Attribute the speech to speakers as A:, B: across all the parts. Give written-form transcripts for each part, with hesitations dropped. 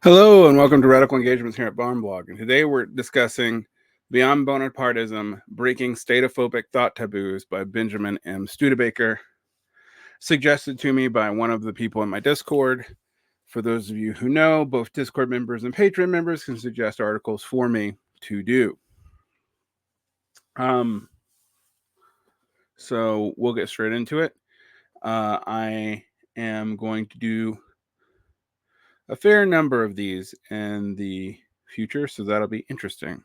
A: Hello and welcome to Radical Engagements here at Barnblog. And today we're discussing Beyond Bonapartism, Breaking Statephobic Thought Taboos by Benjamin M. Studebaker, suggested to me by one of the people in my Discord. For those of you who know, both Discord members and Patreon members can suggest articles for me to do. So we'll get straight into it. I am going to do a fair number of these in the future, so that'll be interesting.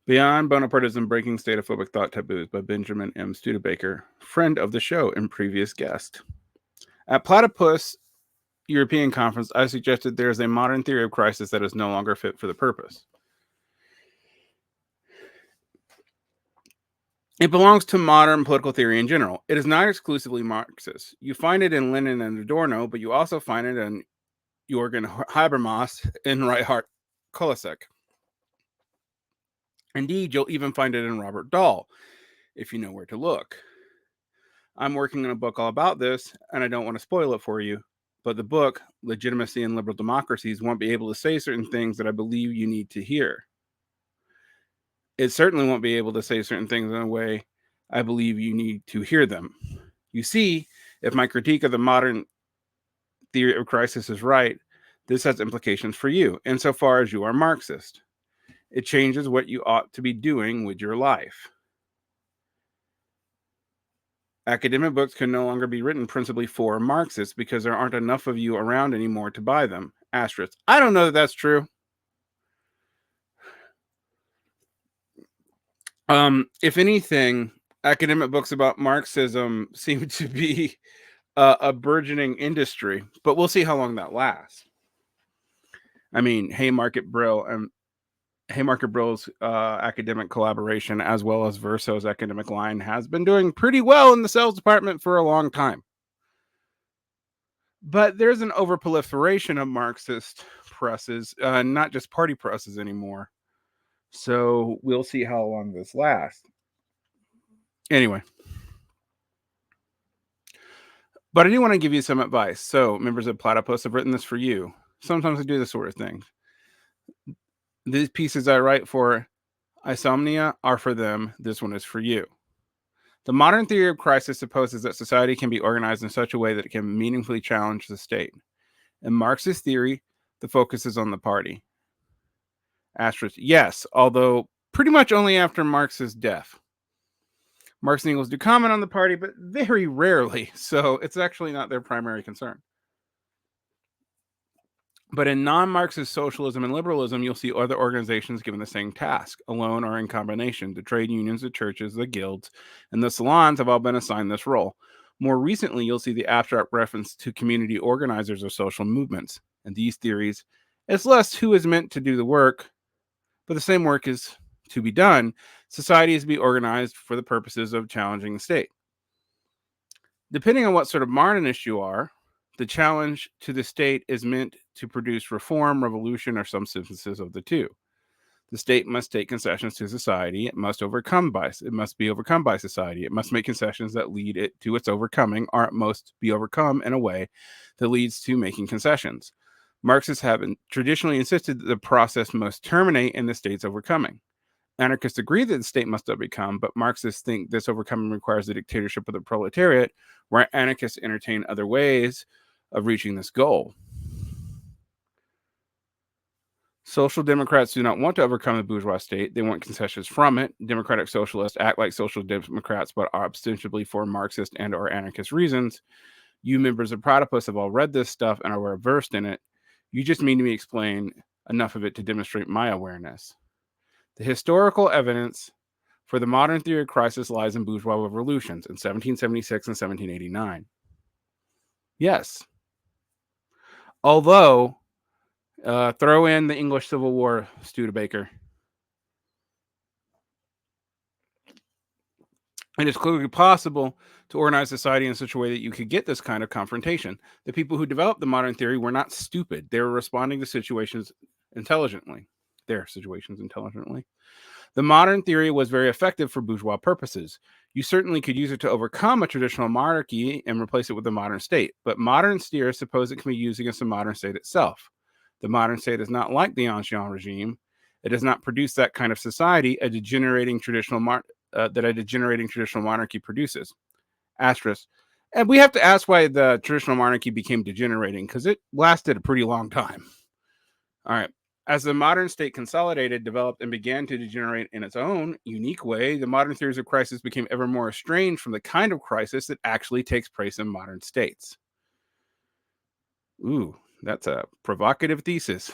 A: Beyond Bonapartism, Breaking Statephobic Thought Taboos by Benjamin M. Studebaker, friend of the show and previous guest. At Platypus European Conference, I suggested there is a modern theory of crisis that is no longer fit for the purpose. It belongs to modern political theory in general. It is not exclusively Marxist. You find it in Lenin and Adorno, but you also find it in Jürgen Habermas and Reinhard Kolasek. Indeed, you'll even find it in Robert Dahl, if you know where to look. I'm working on a book all about this, and I don't want to spoil it for you, but the book, Legitimacy in Liberal Democracies, won't be able to say certain things that I believe you need to hear. It certainly won't be able to say certain things in a way I believe you need to hear them. You see, if my critique of the modern theory of crisis is right, this has implications for you, insofar as you are Marxist. It changes what you ought to be doing with your life. Academic books can no longer be written principally for Marxists because there aren't enough of you around anymore to buy them. Asterisk. I don't know that that's true. If anything, academic books about Marxism seem to be a burgeoning industry, but we'll see how long that lasts. I mean, Haymarket Brill's academic collaboration, as well as Verso's academic line, has been doing pretty well in the sales department for a long time. But there's an overproliferation of Marxist presses, not just party presses anymore. So we'll see how long this lasts. Anyway. But I do want to give you some advice. So members of Platypus have written this for you. Sometimes I do this sort of thing. These pieces I write for Isomnia are for them. This one is for you. The modern theory of crisis supposes that society can be organized in such a way that it can meaningfully challenge the state. In Marxist theory, the focus is on the party. Asterisk, yes, although pretty much only after Marx's death. Marx and Engels do comment on the party, but very rarely, so it's actually not their primary concern. But in non-Marxist socialism and liberalism, you'll see other organizations given the same task, alone or in combination. The trade unions, the churches, the guilds, and the salons have all been assigned this role. More recently, you'll see the abstract reference to community organizers of social movements. And these theories, it's less who is meant to do the work, but the same work is to be done. Society is to be organized for the purposes of challenging the state. Depending on what sort of modernist you are, the challenge to the state is meant to produce reform, revolution, or some synthesis of the two. The state must take concessions to society. It must be overcome by society. It must make concessions that lead it to its overcoming, or it must be overcome in a way that leads to making concessions. Marxists have traditionally insisted that the process must terminate in the state's overcoming. Anarchists agree that the state must overcome, but Marxists think this overcoming requires the dictatorship of the proletariat, where anarchists entertain other ways of reaching this goal. Social Democrats do not want to overcome the bourgeois state. They want concessions from it. Democratic socialists act like social democrats, but are ostensibly for Marxist and or anarchist reasons. You members of Platypus have all read this stuff and are versed in it. You just need me to explain enough of it to demonstrate my awareness. The historical evidence for the modern theory of crisis lies in bourgeois revolutions in 1776 and 1789. Yes. Although, throw in the English Civil War, Studebaker. It is clearly possible to organize society in such a way that you could get this kind of confrontation. The people who developed the modern theory were not stupid. They were responding to situations intelligently. their situations intelligently. The modern theory was very effective for bourgeois purposes. You certainly could use it to overcome a traditional monarchy and replace it with a modern state, but modern steers suppose it can be used against the modern state itself. The modern state is not like the ancien regime. It does not produce that kind of society that a degenerating traditional monarchy produces. Asterisk. And we have to ask why the traditional monarchy became degenerating, because it lasted a pretty long time. All right. As the modern state consolidated, developed, and began to degenerate in its own unique way, the modern theories of crisis became ever more estranged from the kind of crisis that actually takes place in modern states. Ooh, that's a provocative thesis,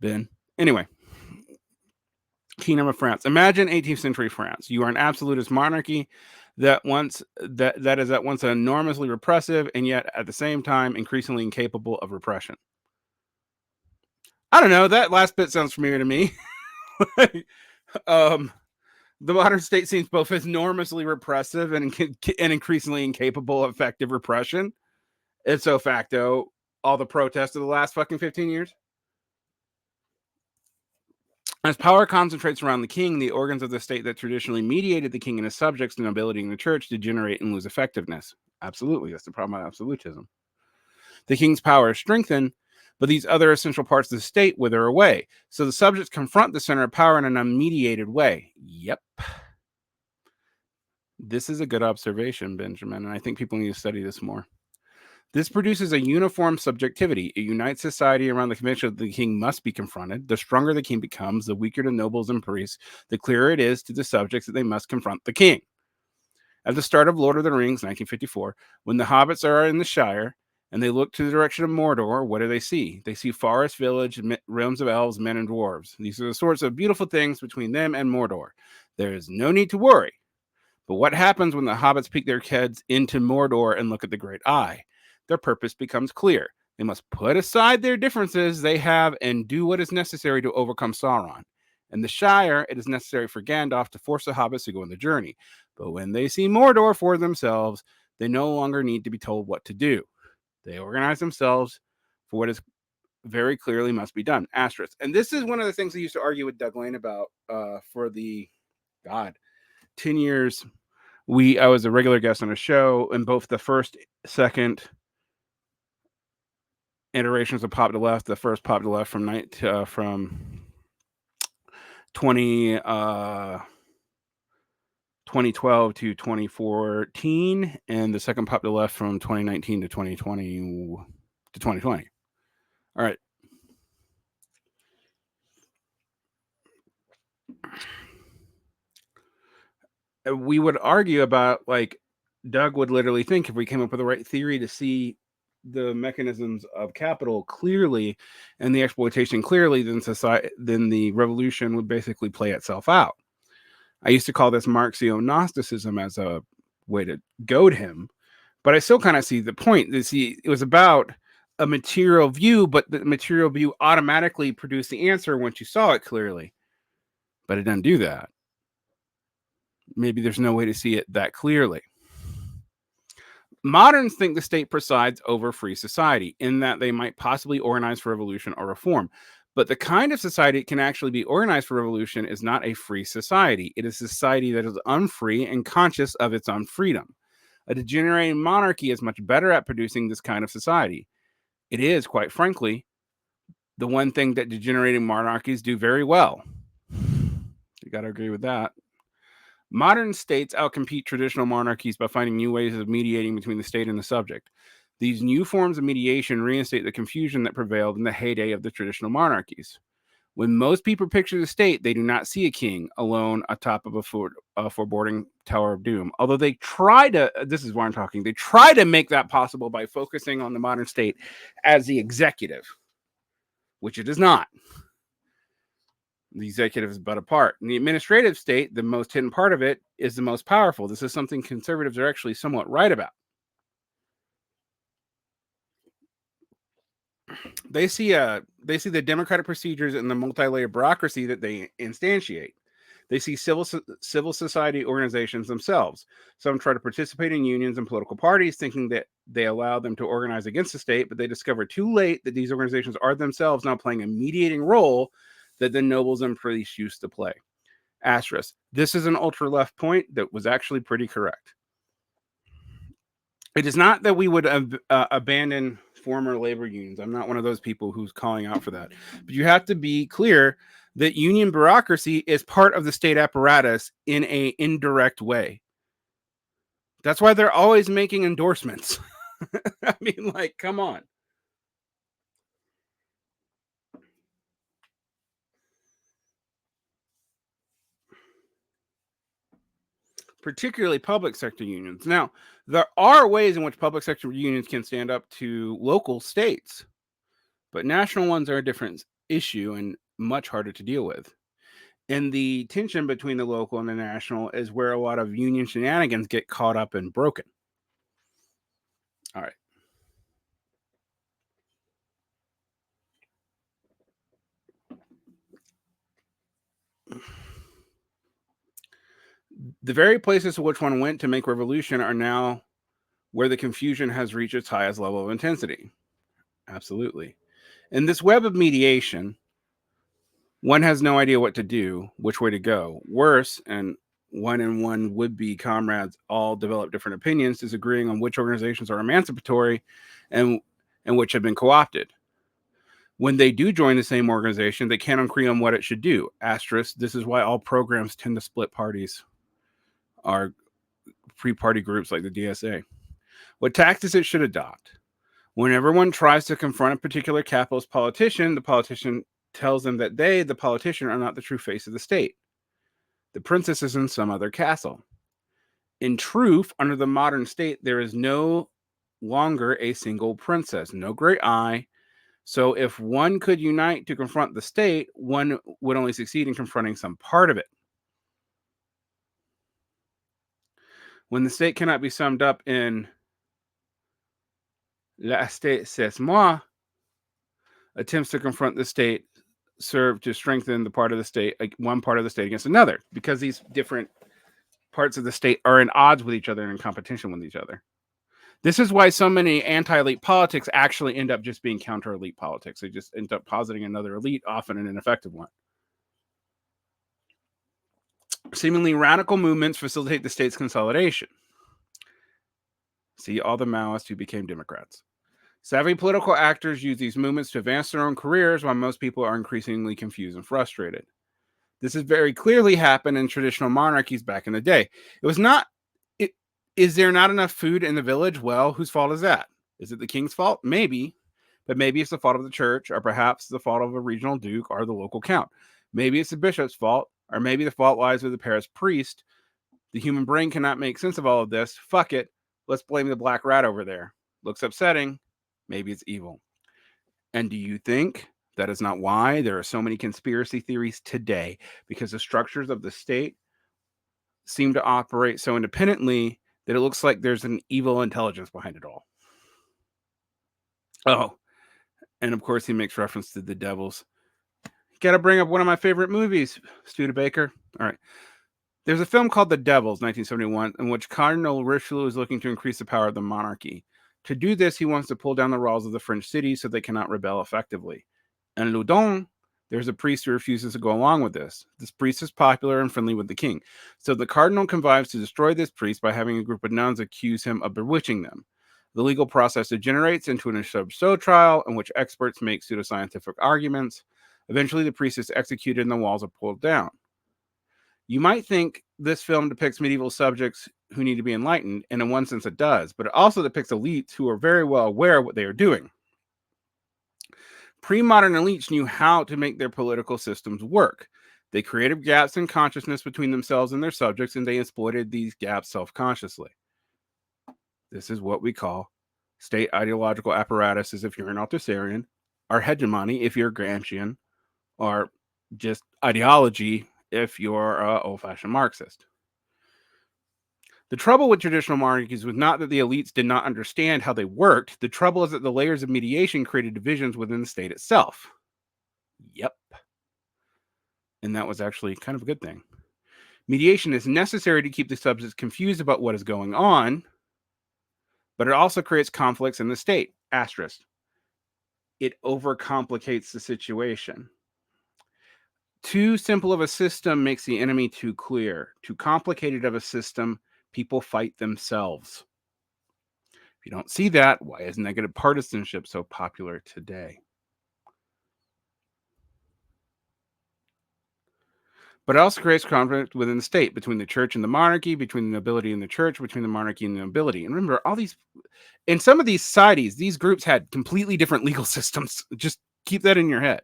A: Ben. Anyway, Kingdom of France. Imagine 18th century France. You are an absolutist monarchy that is at once enormously repressive and yet at the same time increasingly incapable of repression. I don't know. That last bit sounds familiar to me. The modern state seems both enormously repressive and increasingly incapable of effective repression. Ipso facto, all the protests of the last fucking 15 years. As power concentrates around the king, the organs of the state that traditionally mediated the king and his subjects, the nobility and the church, degenerate and lose effectiveness. Absolutely. That's the problem with absolutism. The king's power is strengthened, but these other essential parts of the state wither away. So the subjects confront the center of power in an unmediated way. Yep. This is a good observation, Benjamin, and I think people need to study this more. This produces a uniform subjectivity. It unites society around the conviction that the king must be confronted. The stronger the king becomes, the weaker the nobles and priests, the clearer it is to the subjects that they must confront the king. At the start of Lord of the Rings, 1954, when the hobbits are in the Shire, and they look to the direction of Mordor, what do they see? They see forest, village, realms of elves, men, and dwarves. These are the sorts of beautiful things between them and Mordor. There is no need to worry. But what happens when the hobbits peek their heads into Mordor and look at the Great Eye? Their purpose becomes clear. They must put aside their differences they have and do what is necessary to overcome Sauron. In the Shire, it is necessary for Gandalf to force the hobbits to go on the journey. But when they see Mordor for themselves, they no longer need to be told what to do. They organize themselves for what is very clearly must be done. Asterisk. And this is one of the things I used to argue with Doug Lane about for the 10 years. I was a regular guest on a show, and both the first, second iterations of Pop to Left, the first Pop to Left from 2012 to 2014, and the second Pop to Left from 2019 to 2020. All right. We would argue about, like, Doug would literally think if we came up with the right theory to see the mechanisms of capital clearly and the exploitation clearly, then the revolution would basically play itself out. I used to call this Marxio-Gnosticism as a way to goad him, but I still kind of see the point. It was about a material view, but the material view automatically produced the answer once you saw it clearly. But it doesn't do that. Maybe there's no way to see it that clearly. Moderns think the state presides over free society in that they might possibly organize for revolution or reform. But the kind of society that can actually be organized for revolution is not a free society. It is a society that is unfree and conscious of its unfreedom. A degenerating monarchy is much better at producing this kind of society. It is, quite frankly, the one thing that degenerating monarchies do very well. You got to agree with that. Modern states outcompete traditional monarchies by finding new ways of mediating between the state and the subject. These new forms of mediation reinstate the confusion that prevailed in the heyday of the traditional monarchies. When most people picture the state, they do not see a king alone atop of a foreboding Tower of Doom. Although they try to, this is why I'm talking, they try to make that possible by focusing on the modern state as the executive, which it is not. The executive is but a part. In the administrative state, the most hidden part of it is the most powerful. This is something conservatives are actually somewhat right about. They see the democratic procedures and the multi-layer bureaucracy that they instantiate. They see civil society organizations themselves. Some try to participate in unions and political parties, thinking that they allow them to organize against the state, but they discover too late that these organizations are themselves now playing a mediating role that the nobles and priests used to play. Asterisk. This is an ultra-left point that was actually pretty correct. It is not that we would abandon former labor unions. I'm not one of those people who's calling out for that. But you have to be clear that union bureaucracy is part of the state apparatus in an indirect way. That's why they're always making endorsements. I mean, like, come on. Particularly public sector unions. Now, there are ways in which public sector unions can stand up to local states, but national ones are a different issue and much harder to deal with. And the tension between the local and the national is where a lot of union shenanigans get caught up and broken. All right. The very places to which one went to make revolution are now where the confusion has reached its highest level of intensity. Absolutely. In this web of mediation, one has no idea what to do, which way to go. Worse, and one would-be comrades all develop different opinions, disagreeing on which organizations are emancipatory and which have been co-opted. When they do join the same organization, they can't agree on what it should do. Asterisk, this is why all programs tend to split parties, are pre-party groups like the DSA. What tactics it should adopt. Whenever one tries to confront a particular capitalist politician, the politician tells them that they, the politician, are not the true face of the state. The princess is in some other castle. In truth, under the modern state, there is no longer a single princess, no great eye. So if one could unite to confront the state, one would only succeed in confronting some part of it. When the state cannot be summed up in La state c'est moi, attempts to confront the state serve to strengthen the part of the state, like one part of the state against another, because these different parts of the state are in odds with each other and in competition with each other. This is why so many anti-elite politics actually end up just being counter-elite politics. They just end up positing another elite, often an ineffective one. Seemingly radical movements facilitate the state's consolidation. See all the Maoists who became Democrats. Savvy political actors use these movements to advance their own careers, while most people are increasingly confused and frustrated. This has very clearly happened in traditional monarchies back in the day. It was not, is there not enough food in the village? Well, whose fault is that? Is it the king's fault? Maybe, but maybe it's the fault of the church, or perhaps the fault of a regional duke or the local count. Maybe it's the bishop's fault, or maybe the fault lies with the parish priest. The human brain cannot make sense of all of this. Fuck it. Let's blame the black rat over there. Looks upsetting. Maybe it's evil. And do you think that is not why there are so many conspiracy theories today? Because the structures of the state seem to operate so independently that it looks like there's an evil intelligence behind it all. Oh, and of course he makes reference to the devils. Got to bring up one of my favorite movies, Studebaker. All right. There's a film called The Devils, 1971, in which Cardinal Richelieu is looking to increase the power of the monarchy. To do this, he wants to pull down the walls of the French cities so they cannot rebel effectively. In Loudun, there's a priest who refuses to go along with this. This priest is popular and friendly with the king. So the cardinal contrives to destroy this priest by having a group of nuns accuse him of bewitching them. The legal process degenerates into an absurd trial in which experts make pseudoscientific arguments. Eventually, the priest is executed and the walls are pulled down. You might think this film depicts medieval subjects who need to be enlightened, and in one sense it does, but it also depicts elites who are very well aware of what they are doing. Pre-modern elites knew how to make their political systems work. They created gaps in consciousness between themselves and their subjects, and they exploited these gaps self-consciously. This is what we call state ideological apparatuses if you're an Althusserian, or hegemony if you're a Gramscian, or just ideology if you're an old-fashioned Marxist. The trouble with traditional monarchies was not that the elites did not understand how they worked. The trouble is that the layers of mediation created divisions within the state itself. Yep. And that was actually kind of a good thing. Mediation is necessary to keep the subjects confused about what is going on, but it also creates conflicts in the state. Asterisk. It overcomplicates the situation. Too simple of a system makes the enemy too clear. Too complicated of a system, people fight themselves. If you don't see that, why is negative partisanship so popular today? But it also creates conflict within the state, between the church and the monarchy, between the nobility and the church, between the monarchy and the nobility. And remember, all these, in some of these societies, these groups had completely different legal systems. Just keep that in your head.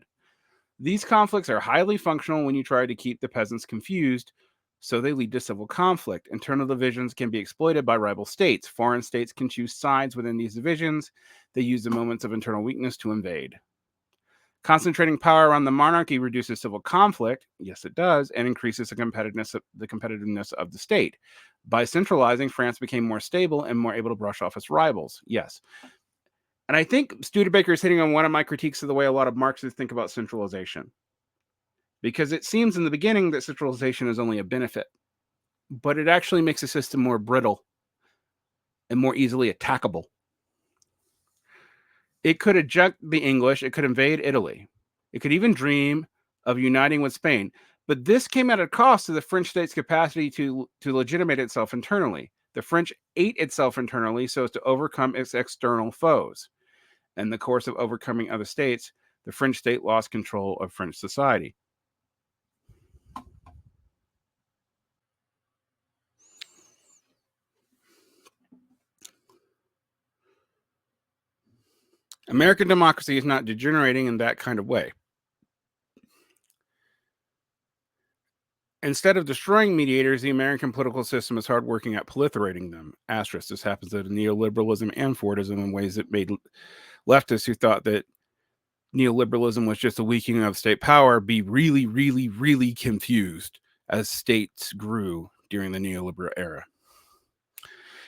A: These conflicts are highly functional when you try to keep the peasants confused, so they lead to civil conflict. Internal divisions can be exploited by rival states. Foreign states can choose sides within these divisions. They use the moments of internal weakness to invade. Concentrating power around the monarchy reduces civil conflict, yes, it does, and increases the competitiveness of the state. By centralizing, France became more stable and more able to brush off its rivals, yes. And I think Studebaker is hitting on one of my critiques of the way a lot of Marxists think about centralization. Because it seems in the beginning that centralization is only a benefit, but it actually makes the system more brittle and more easily attackable. It could adjunct the English, it could invade Italy, it could even dream of uniting with Spain. But this came at a cost to the French state's capacity to legitimate itself internally. The French ate itself internally so as to overcome its external foes. In the course of overcoming other states, the French state lost control of French society. American democracy is not degenerating in that kind of way. Instead of destroying mediators, the American political system is hard working at proliferating them. Asterisk. This happens in neoliberalism and Fordism in ways that made leftists who thought that neoliberalism was just a weakening of state power be really, really, really confused as states grew during the neoliberal era.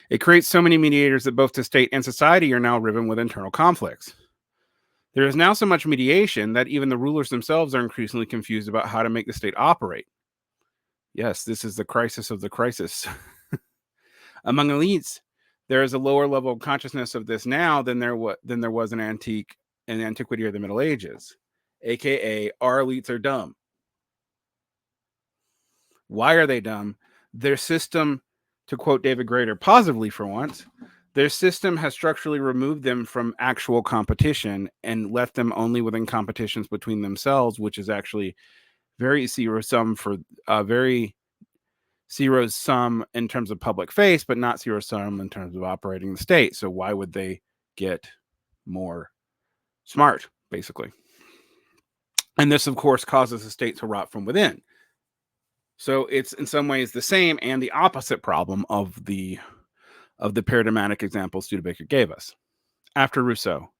A: It creates so many mediators that both the state and society are now riven with internal conflicts. There is now so much mediation that even the rulers themselves are increasingly confused about how to make the state operate. Yes, this is the crisis of the crisis. Among elites, there is a lower level of consciousness of this now than there was in antiquity or the Middle Ages, aka our elites are dumb. Why are they dumb? Their system, to quote David Grader positively for once, their system has structurally removed them from actual competition and left them only within competitions between themselves, which is actually very zero sum in terms of public face, but not zero sum in terms of operating the state. So why would they get more smart, basically? And this, of course, causes the state to rot from within. So it's in some ways the same and the opposite problem of the paradigmatic example Studebaker gave us. After Rousseau,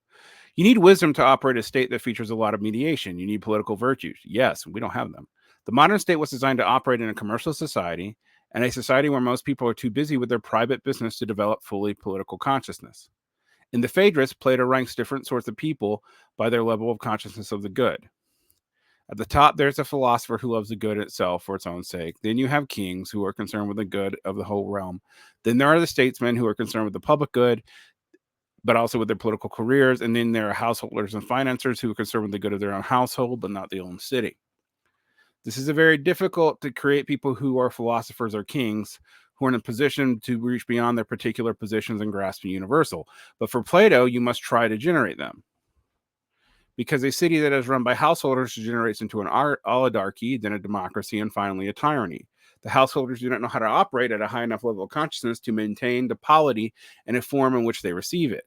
A: you need wisdom to operate a state that features a lot of mediation. You need political virtues. Yes, we don't have them. The modern state was designed to operate in a commercial society and a society where most people are too busy with their private business to develop fully political consciousness. In the Phaedrus, Plato ranks different sorts of people by their level of consciousness of the good. At the top, there's a philosopher who loves the good itself for its own sake. Then you have kings who are concerned with the good of the whole realm. Then there are the statesmen who are concerned with the public good, but also with their political careers. And then there are householders and financiers who are concerned with the good of their own household, but not the own city. This is a very difficult to create people who are philosophers or kings who are in a position to reach beyond their particular positions and grasp the universal. But for Plato, you must try to generate them. Because a city that is run by householders degenerates into an oligarchy, then a democracy, and finally a tyranny. The householders do not know how to operate at a high enough level of consciousness to maintain the polity in a form in which they receive it.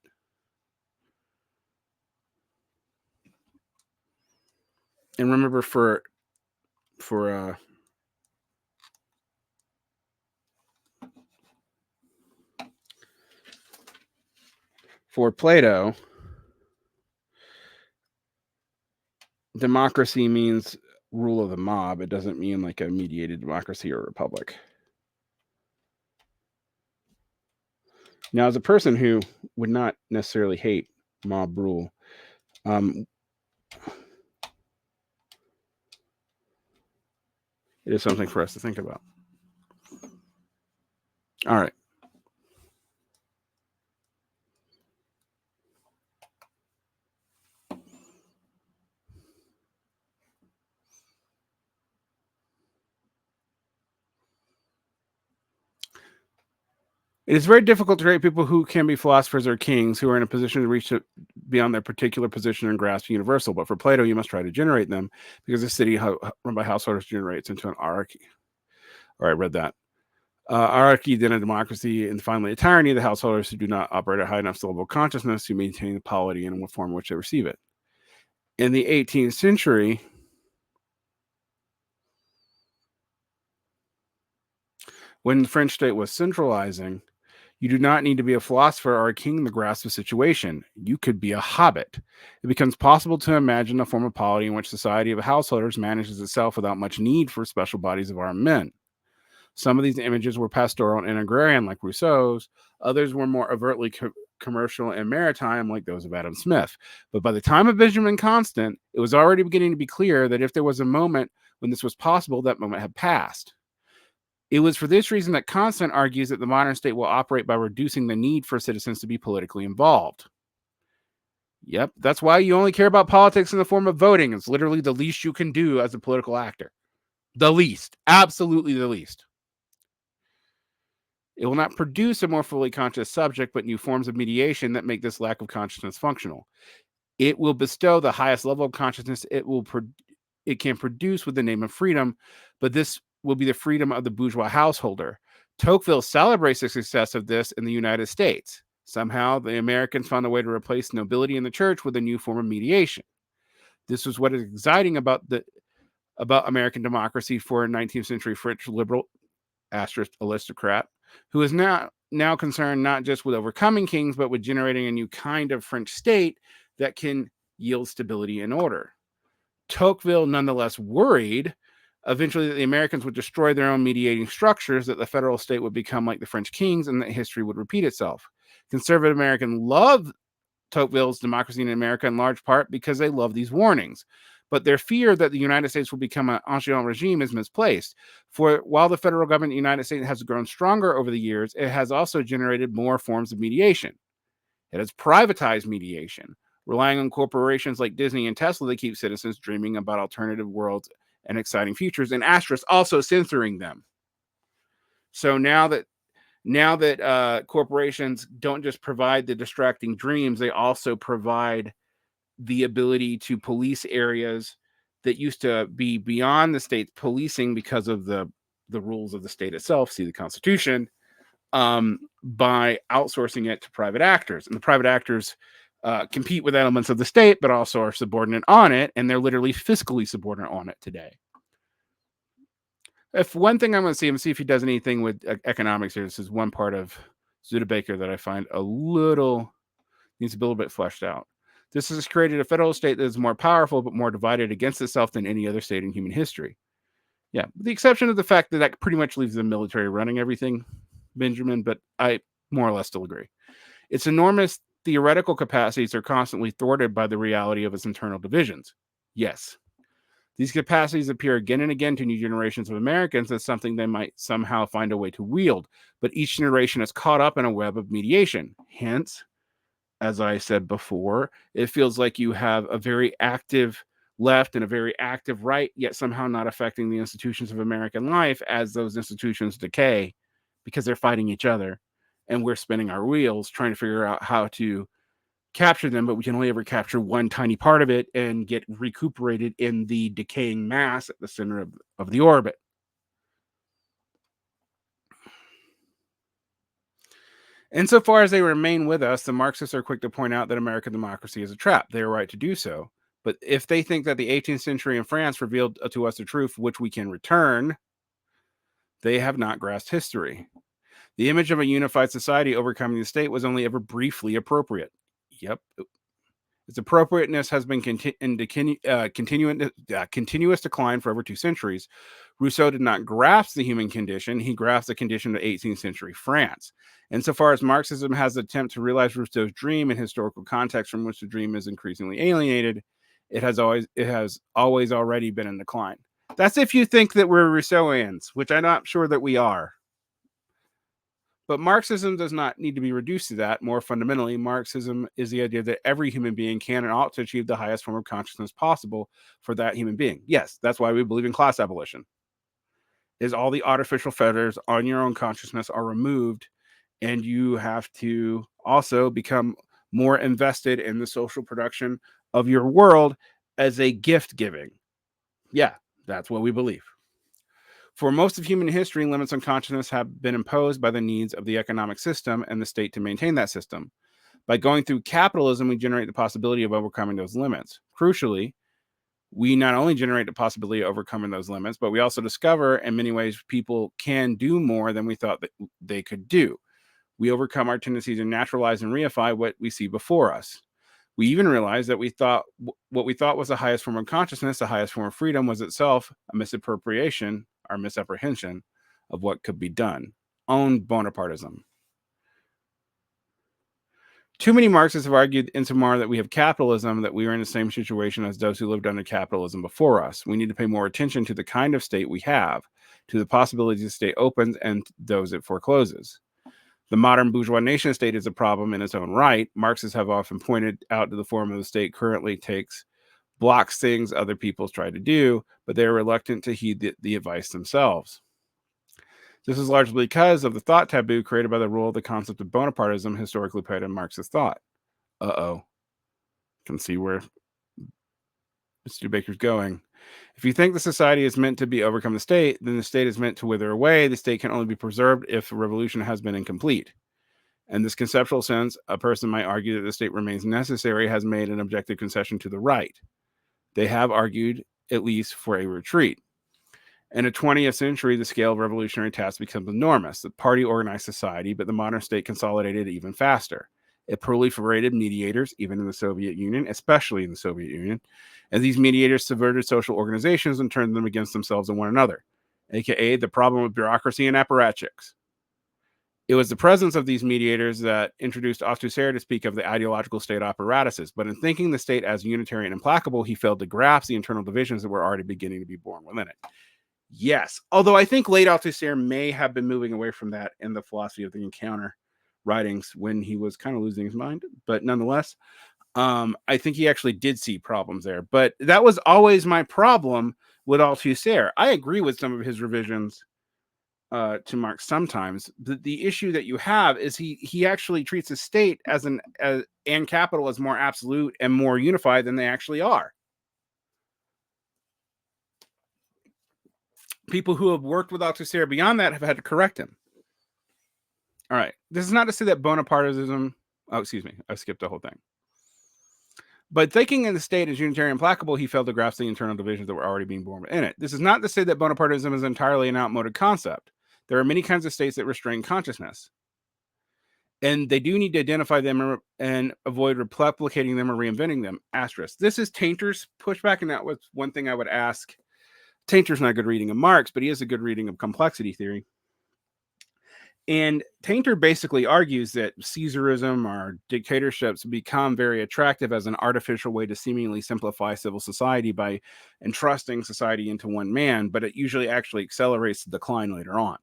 A: And remember, for Plato, democracy means rule of the mob. It doesn't mean like a mediated democracy or republic. Now, as a person who would not necessarily hate mob rule, it is something for us to think about. All right. It is very difficult to create people who can be philosophers or kings who are in a position to reach beyond their particular position and grasp universal. But for Plato, you must try to generate them because a city run by householders generates into an hierarchy. All right, read that. Hierarchy, then a democracy, and finally a tyranny. The householders who do not operate at high enough level of consciousness to maintain the polity in what form in which they receive it. In the 18th century, when the French state was centralizing, you do not need to be a philosopher or a king to grasp the situation. You could be a hobbit. It becomes possible to imagine a form of polity in which society of householders manages itself without much need for special bodies of armed men. Some of these images were pastoral and agrarian, like Rousseau's. Others were more overtly commercial and maritime, like those of Adam Smith. But by the time of Benjamin Constant, it was already beginning to be clear that if there was a moment when this was possible, that moment had passed. It was for this reason that Constant argues that the modern state will operate by reducing the need for citizens to be politically involved. Yep, that's why you only care about politics in the form of voting. It's literally the least you can do as a political actor. The least. Absolutely the least. It will not produce a more fully conscious subject, but new forms of mediation that make this lack of consciousness functional. It will bestow the highest level of consciousness it can produce with the name of freedom, but this will be the freedom of the bourgeois householder. Tocqueville celebrates the success of this in the United States. Somehow, the Americans found a way to replace nobility in the church with a new form of mediation. This was what is exciting about American democracy for a 19th century French liberal aristocrat, who is now concerned not just with overcoming kings, but with generating a new kind of French state that can yield stability and order. Tocqueville nonetheless worried eventually that the Americans would destroy their own mediating structures, that the federal state would become like the French kings, and that history would repeat itself. Conservative Americans love Tocqueville's Democracy in America in large part because they love these warnings. But their fear that the United States will become an ancien regime is misplaced. For while the federal government in the United States has grown stronger over the years, it has also generated more forms of mediation. It has privatized mediation, relying on corporations like Disney and Tesla to keep citizens dreaming about alternative worlds and exciting futures, and asterisk also censoring them. So now that corporations don't just provide the distracting dreams, they also provide the ability to police areas that used to be beyond the state's policing because of the rules of the state itself, see the Constitution, by outsourcing it to private actors. And the private actors compete with elements of the state, but also are subordinate on it, and they're literally fiscally subordinate on it today. If one thing I'm going to see if he does anything with economics here, this is one part of Studebaker that I find needs to be a little bit fleshed out. This has created a federal state that is more powerful but more divided against itself than any other state in human history. Yeah, with the exception of the fact that pretty much leaves the military running everything, Benjamin, but I more or less still agree. Its enormous theoretical capacities are constantly thwarted by the reality of its internal divisions. Yes. These capacities appear again and again to new generations of Americans as something they might somehow find a way to wield, but each generation is caught up in a web of mediation. Hence, as I said before, it feels like you have a very active left and a very active right, yet somehow not affecting the institutions of American life as those institutions decay because they're fighting each other. And we're spinning our wheels trying to figure out how to capture them, but we can only ever capture one tiny part of it and get recuperated in the decaying mass at the center of the orbit. Insofar as they remain with us, the Marxists are quick to point out that American democracy is a trap. They are right to do so. But if they think that the 18th century in France revealed to us the truth which we can return, they have not grasped history. The image of a unified society overcoming the state was only ever briefly appropriate. Yep. Its appropriateness has been continuous decline for over 2 centuries. Rousseau did not grasp the human condition. He grasped the condition of 18th century France. Insofar as Marxism has attempted to realize Rousseau's dream in historical context from which the dream is increasingly alienated, it has always already been in decline. That's if you think that we're Rousseauians, which I'm not sure that we are. But Marxism does not need to be reduced to that. More fundamentally, Marxism is the idea that every human being can and ought to achieve the highest form of consciousness possible for that human being. Yes, that's why we believe in class abolition. Is all the artificial fetters on your own consciousness are removed, And you have to also become more invested in the social production of your world as a gift giving. Yeah, that's what we believe. For most of human history, limits on consciousness have been imposed by the needs of the economic system and the state to maintain that system. By going through capitalism, we generate the possibility of overcoming those limits. Crucially, we not only generate the possibility of overcoming those limits, but we also discover in many ways people can do more than we thought that they could do. We overcome our tendency to naturalize and reify what we see before us. We even realize that what we thought was the highest form of consciousness, the highest form of freedom, was itself a misappropriation or misapprehension of what could be done. Own Bonapartism. Too many Marxists have argued insofar that we have capitalism, that we are in the same situation as those who lived under capitalism before us. We need to pay more attention to the kind of state we have, to the possibilities the state opens and those it forecloses. The modern bourgeois nation state is a problem in its own right. Marxists have often pointed out to the form of the state currently blocks things other peoples try to do, but they are reluctant to heed the advice themselves. This is largely because of the thought taboo created by the role of the concept of Bonapartism historically played in Marxist thought. Can see where Studebaker's going. If you think the society is meant to be overcome the state, then the state is meant to wither away. The state can only be preserved if a revolution has been incomplete. In this conceptual sense, a person might argue that the state remains necessary, has made an objective concession to the right. They have argued, at least, for a retreat. In the 20th century, the scale of revolutionary tasks becomes enormous. The party organized society, but the modern state consolidated even faster. It proliferated mediators, even in the Soviet Union, especially in the Soviet Union, and these mediators subverted social organizations and turned them against themselves and one another, aka the problem of bureaucracy and apparatchiks. It was the presence of these mediators that introduced Althusser to speak of the ideological state apparatuses, but in thinking the state as unitary and implacable, he failed to grasp the internal divisions that were already beginning to be born within it. Yes, although I think late Althusser may have been moving away from that in the philosophy of the encounter writings when he was kind of losing his mind, but nonetheless, I think he actually did see problems there. But that was always my problem with Althusser. I agree with some of his revisions to Marx sometimes. The issue that you have is he actually treats the state and capital as more absolute and more unified than they actually are. People who have worked with Althusser beyond that have had to correct him. All right. This is not to say that Bonapartism... Oh, excuse me. I skipped the whole thing. But thinking in the state as unitary and implacable, he failed to grasp the internal divisions that were already being born in it. This is not to say that Bonapartism is entirely an outmoded concept. There are many kinds of states that restrain consciousness. And they do need to identify them and avoid replicating them or reinventing them. Asterisk. This is Tainter's pushback, and that was one thing I would ask. Tainter's not a good reading of Marx, but he is a good reading of complexity theory. And Tainter basically argues that Caesarism or dictatorships become very attractive as an artificial way to seemingly simplify civil society by entrusting society into one man, but it usually actually accelerates the decline later on.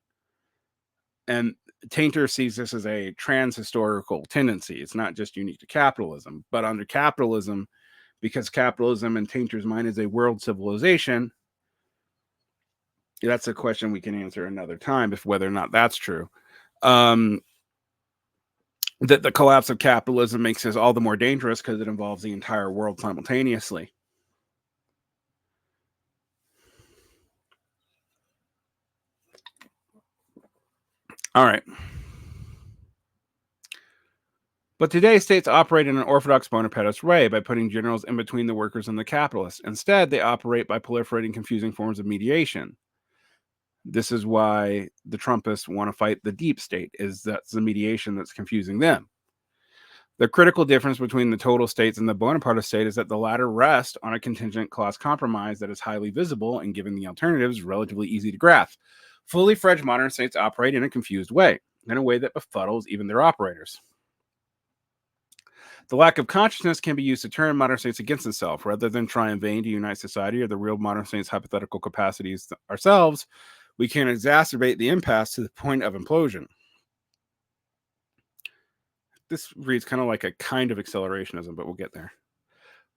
A: And Tainter sees this as a trans-historical tendency. It's not just unique to capitalism, but under capitalism, because capitalism in Tainter's mind is a world civilization, that's a question we can answer another time, if whether or not that's true. That the collapse of capitalism makes us all the more dangerous because it involves the entire world simultaneously. All right. But today, states operate in an orthodox Bonapartist way by putting generals in between the workers and the capitalists. Instead, they operate by proliferating confusing forms of mediation. This is why the Trumpists want to fight the deep state, is that's the mediation that's confusing them. The critical difference between the total states and the Bonapartist state is that the latter rest on a contingent class compromise that is highly visible and, given the alternatives, relatively easy to grasp. Fully fledged modern states operate in a confused way, in a way that befuddles even their operators. The lack of consciousness can be used to turn modern states against itself, rather than try in vain to unite society or the real modern states' hypothetical capacities ourselves. We can exacerbate the impasse to the point of implosion. This reads kind of like a kind of accelerationism, but we'll get there.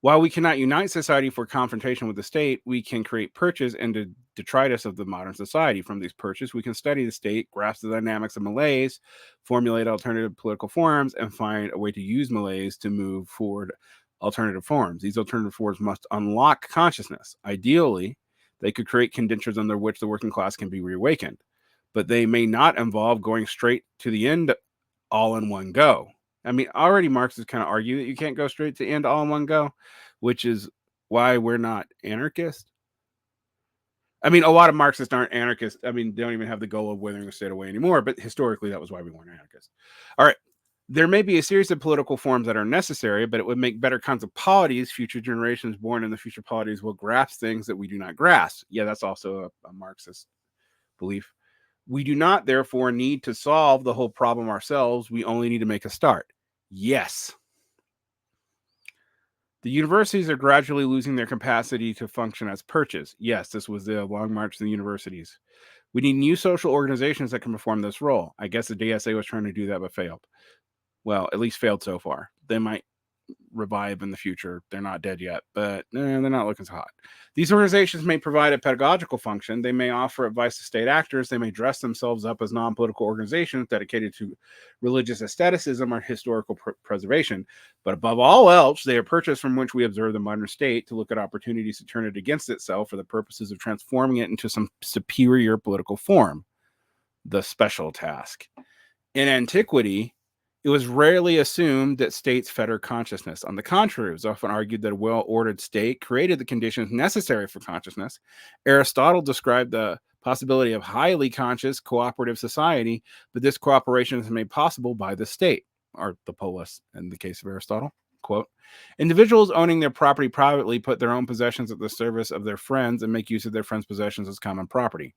A: While we cannot unite society for confrontation with the state, we can create perches and detritus of the modern society. From these perches, we can study the state, grasp the dynamics of malaise, formulate alternative political forms, and find a way to use malaise to move forward alternative forms. These alternative forms must unlock consciousness. Ideally, they could create conditions under which the working class can be reawakened, but they may not involve going straight to the end all in one go. I mean, already Marxists kind of argue that you can't go straight to the end all in one go, which is why we're not anarchists. I mean, a lot of Marxists aren't anarchists. I mean, they don't even have the goal of withering the state away anymore, but historically, that was why we weren't anarchists. All right. There may be a series of political forms that are necessary, but it would make better kinds of polities. Future generations born in the future polities will grasp things that we do not grasp. Yeah, that's also a Marxist belief. We do not, therefore, need to solve the whole problem ourselves. We only need to make a start. Yes. The universities are gradually losing their capacity to function as perches. Yes, this was the long march to the universities. We need new social organizations that can perform this role. I guess the DSA was trying to do that, but failed. Well, at least failed so far. They might revive in the future. They're not dead yet, but they're not looking so hot. These organizations may provide a pedagogical function. They may offer advice to state actors. They may dress themselves up as non-political organizations dedicated to religious aestheticism or historical preservation. But above all else, they are perches from which we observe the modern state to look at opportunities to turn it against itself for the purposes of transforming it into some superior political form. The special task. In antiquity, it was rarely assumed that states fetter consciousness. On the contrary, it was often argued that a well-ordered state created the conditions necessary for consciousness. Aristotle described the possibility of highly conscious cooperative society, but this cooperation is made possible by the state, or the polis in the case of Aristotle. Quote, individuals owning their property privately put their own possessions at the service of their friends and make use of their friends' possessions as common property.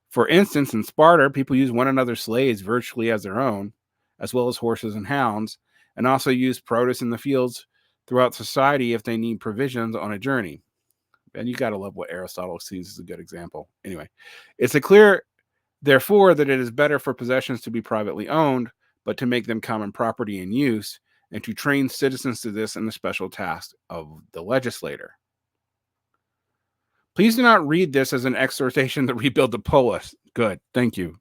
A: For instance, in Sparta, people use one another's slaves virtually as their own, as well as horses and hounds, and also use produce in the fields throughout society if they need provisions on a journey. And you got to love what Aristotle sees as a good example. Anyway, it's a clear, therefore, that it is better for possessions to be privately owned, but to make them common property in use, and to train citizens to this in the special task of the legislator. Please do not read this as an exhortation to rebuild the polis. Good, thank you.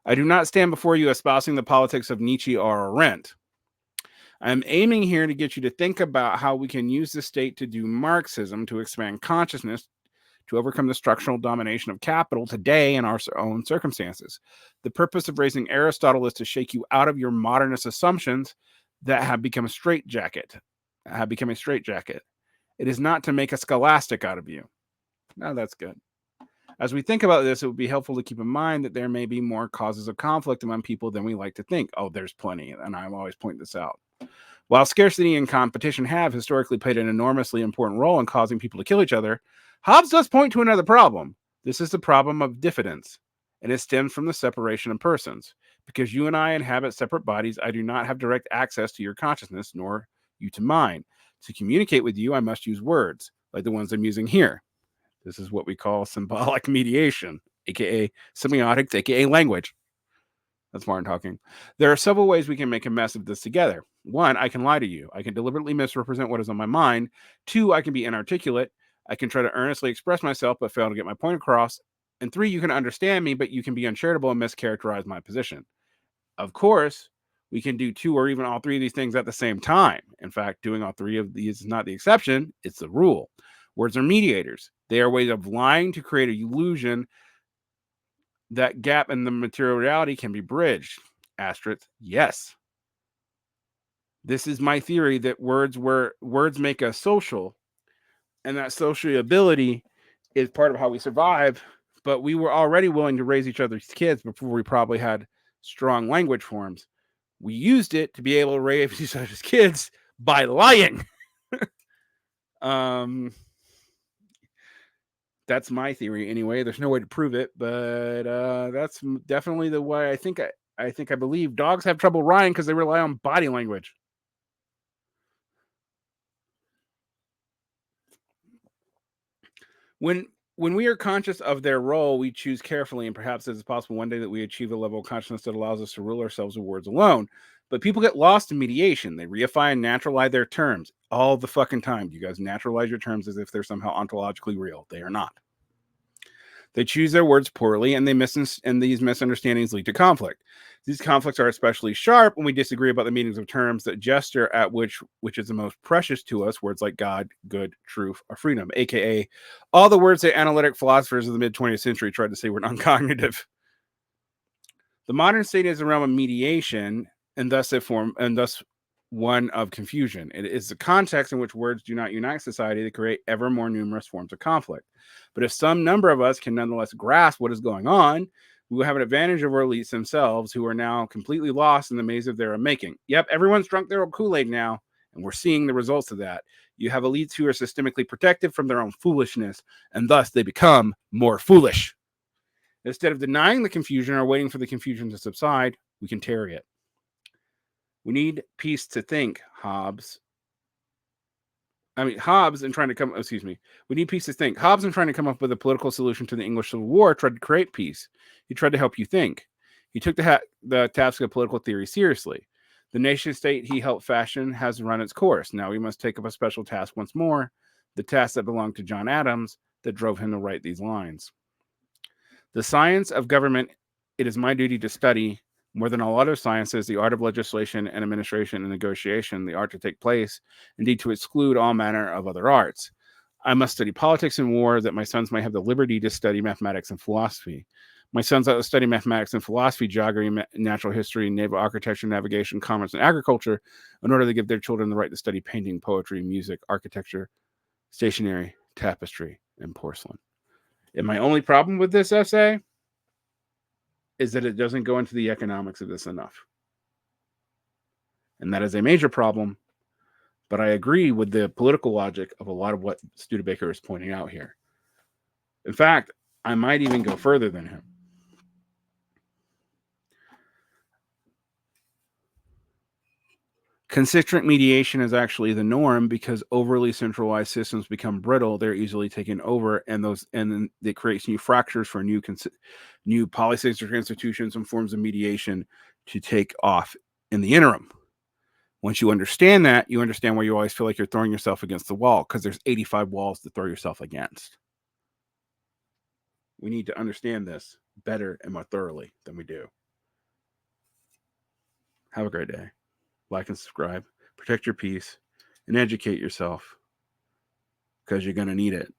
A: I do not stand before you espousing the politics of Nietzsche or Arendt. I am aiming here to get you to think about how we can use the state to do Marxism, to expand consciousness, to overcome the structural domination of capital today in our own circumstances. The purpose of raising Aristotle is to shake you out of your modernist assumptions that have become a straitjacket. It is not to make a scholastic out of you. Now that's good. As we think about this, it would be helpful to keep in mind that there may be more causes of conflict among people than we like to think. Oh, there's plenty, and I always point this out. While scarcity and competition have historically played an enormously important role in causing people to kill each other, Hobbes does point to another problem. This is the problem of diffidence, and it stems from the separation of persons. Because you and I inhabit separate bodies, I do not have direct access to your consciousness, nor you to mine. To communicate with you, I must use words, like the ones I'm using here. This is what we call symbolic mediation, aka semiotics, aka language. That's Martin talking. There are several ways we can make a mess of this together. One, I can lie to you. I can deliberately misrepresent what is on my mind. Two, I can be inarticulate. I can try to earnestly express myself but fail to get my point across. And three, you can understand me, but you can be uncharitable and mischaracterize my position. Of course, we can do two or even all three of these things at the same time. In fact, doing all three of these is not the exception, it's the rule. Words are mediators. They are ways of lying to create an illusion. That gap in the material reality can be bridged. Asterisk, yes. This is my theory that words make us social, and that sociability is part of how we survive. But we were already willing to raise each other's kids before we probably had strong language forms. We used it to be able to raise each other's kids by lying. That's my theory anyway. There's no way to prove it, but that's definitely the way I think I believe dogs have trouble lying because they rely on body language. When we are conscious of their role, we choose carefully, and perhaps it is possible one day that we achieve a level of consciousness that allows us to rule ourselves with words alone. But people get lost in mediation. They reify and naturalize their terms all the fucking time. You guys naturalize your terms as if they're somehow ontologically real. They are not. They choose their words poorly, and these misunderstandings lead to conflict. These conflicts are especially sharp when we disagree about the meanings of terms that gesture at which is the most precious to us. Words like God, good, truth, or freedom, aka all the words that analytic philosophers of the mid-20th century tried to say were non-cognitive. The modern state is a realm of mediation, and thus one of confusion. It is the context in which words do not unite society to create ever more numerous forms of conflict. But if some number of us can nonetheless grasp what is going on, we will have an advantage over elites themselves, who are now completely lost in the maze of their own making. Yep, everyone's drunk their own Kool-Aid now, and we're seeing the results of that. You have elites who are systemically protected from their own foolishness, and thus they become more foolish. Instead of denying the confusion or waiting for the confusion to subside, we can tarry it. We need peace to think, Hobbes. We need peace to think. Hobbes, in trying to come up with a political solution to the English Civil War, tried to create peace. He tried to help you think. He took the task of political theory seriously. The nation state he helped fashion has run its course. Now we must take up a special task once more, the task that belonged to John Adams that drove him to write these lines. The science of government, it is my duty to study, more than all other sciences, the art of legislation and administration and negotiation, the art to take place, indeed to exclude all manner of other arts. I must study politics and war, that my sons may have the liberty to study mathematics and philosophy. My sons ought to study mathematics and philosophy, geography, natural history, naval architecture, navigation, commerce, and agriculture, in order to give their children the right to study painting, poetry, music, architecture, stationery, tapestry, and porcelain. And my only problem with this essay is that it doesn't go into the economics of this enough. And that is a major problem, but I agree with the political logic of a lot of what Studebaker is pointing out here. In fact, I might even go further than him. Constituent mediation is actually the norm, because overly centralized systems become brittle. They're easily taken over, and then it creates new fractures for new polycentric institutions and forms of mediation to take off in the interim. Once you understand that, you understand why you always feel like you're throwing yourself against the wall, because there's 85 walls to throw yourself against. We need to understand this better and more thoroughly than we do. Have a great day. Like and subscribe, protect your peace, and educate yourself, because you're going to need it.